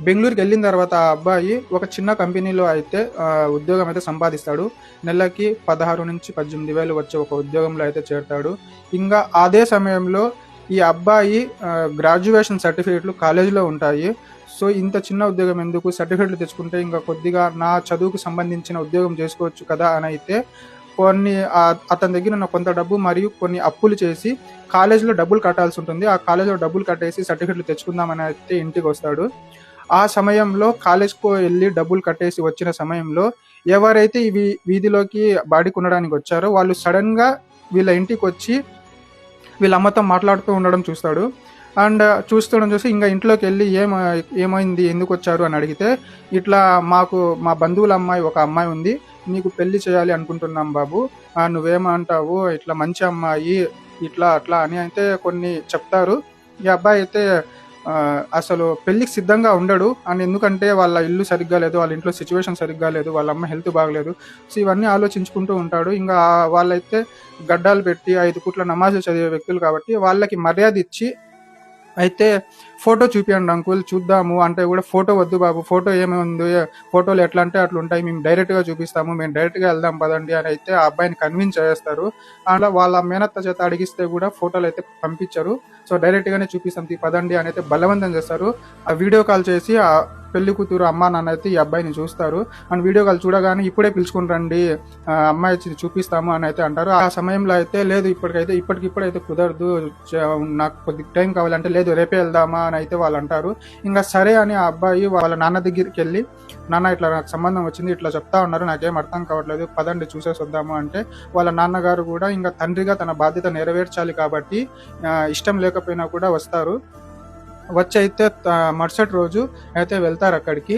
బెంగుళూరుకి వెళ్ళిన తర్వాత ఆ అబ్బాయి ఒక చిన్న కంపెనీలో అయితే ఉద్యోగం అయితే సంపాదిస్తాడు. నెలకి 16,000-18,000 వచ్చే ఒక ఉద్యోగంలో అయితే చేరతాడు. ఇంగా అదే సమయంలో ఈ అబ్బాయి గ్రాడ్యుయేషన్ సర్టిఫికేట్లు కాలేజీలో ఉంటాయి. సో, ఇంత చిన్న ఉద్యోగం ఎందుకు, సర్టిఫికేట్లు తెచ్చుకుంటే ఇంకా కొద్దిగా నా చదువుకు సంబంధించిన ఉద్యోగం చేసుకోవచ్చు కదా అనైతే కొన్ని అతని దగ్గర ఉన్న కొంత డబ్బు మరియు కొన్ని అప్పులు చేసి కాలేజీలో డబ్బులు కట్టాల్సి ఉంటుంది. ఆ కాలేజీలో డబ్బులు కట్టేసి సర్టిఫికేట్లు తెచ్చుకుందామని అయితే ఇంటికొస్తాడు. ఆ సమయంలో కాలేజ్‌కు ఎళ్లి డబ్బులు కట్టేసి వచ్చిన సమయంలో ఎవరైతే ఈ వీధిలోకి బాడిగ ఉండడానికి వచ్చారో వాళ్ళు సడెన్‌గా వీళ్ళ ఇంటికొచ్చి వీళ్ళ అమ్మతో మాట్లాడుతూ ఉండడం చూస్తాడు. అండ్ చూసి ఇంక ఇంట్లోకెళ్ళి ఏమైంది? ఎందుకొచ్చారు? అని అడిగితే, ఇట్లా మాకు మా బంధువుల అమ్మాయి ఒక అమ్మాయి ఉంది. నీకు పెళ్లి చేయాలి అనుకుంటున్నాం బాబు. నువ్వేమంటావు? ఇట్లా మంచి అమ్మాయి ఇట్లా అట్లా అని అయితే కొన్ని చెప్తారు. ఈ అబ్బాయి అయితే అసలు పెళ్ళికి సిద్ధంగా ఉండడు. అండ్ ఎందుకంటే వాళ్ళ ఇల్లు సరిగ్గా లేదు. వాళ్ళ ఇంట్లో సిట్యుయేషన్ సరిగ్గా లేదు. వాళ్ళ అమ్మ హెల్త్ బాగలేదు. సో, ఇవన్నీ ఆలోచించుకుంటూ ఉంటాడు. ఇంగా వాళ్ళైతే గడ్డాలు పెట్టి 5 పూట్ల నమాజులు చదివే వ్యక్తులు కాబట్టి వాళ్ళకి మర్యాద ఇచ్చి అయితే ఫోటో చూపియండి అంకుల్ చూద్దాము అంటే కూడా ఫోటో వద్దు బాబు, ఫోటో ఏముంది, ఫోటోలు ఎట్లా అంటే అట్లా ఉంటాయి, మేము డైరెక్ట్గా చూపిస్తాము, మేము డైరెక్ట్గా వెళ్దాం పదండి అని అయితే ఆ అబ్బాయిని కన్విన్స్ చేస్తారు. అలా వాళ్ళ మేనత్త చేత అడిగిస్తే కూడా ఫోటోలు అయితే పంపించరు. సో డైరెక్ట్గానే చూపిస్తాం పదండి అని అయితే బలవంతం చేస్తారు. ఆ వీడియో కాల్ చేసి ఆ పెళ్లి కూతురు అమ్మా నాన్న అయితే ఈ అబ్బాయిని చూస్తారు. అండ్ వీడియో కాల్ చూడగానే ఇప్పుడే పిలుచుకుని రండి, అమ్మాయి చూపిస్తాము అని అయితే అంటారు. ఆ సమయంలో అయితే లేదు ఇప్పటికిప్పుడైతే కుదరదు, నాకు కొద్ది టైం కావాలంటే లేదు రేపే వెళ్దామా అని అయితే వాళ్ళు అంటారు. ఇంకా సరే అని ఆ అబ్బాయి వాళ్ళ నాన్న దగ్గరికి వెళ్ళి, నాన్న ఇట్లా నాకు సంబంధం వచ్చింది, ఇట్లా చెప్తా ఉన్నారు, నాకేం అర్థం కావట్లేదు, పదండి చూసేసి వద్దాము అంటే వాళ్ళ నాన్నగారు కూడా ఇంకా తండ్రిగా తన బాధ్యత నెరవేర్చాలి కాబట్టి ఇష్టం లేకపోయినా కూడా వస్తారు. వచ్చి అయితే మరుసటి రోజు అయితే వెళ్తారు అక్కడికి.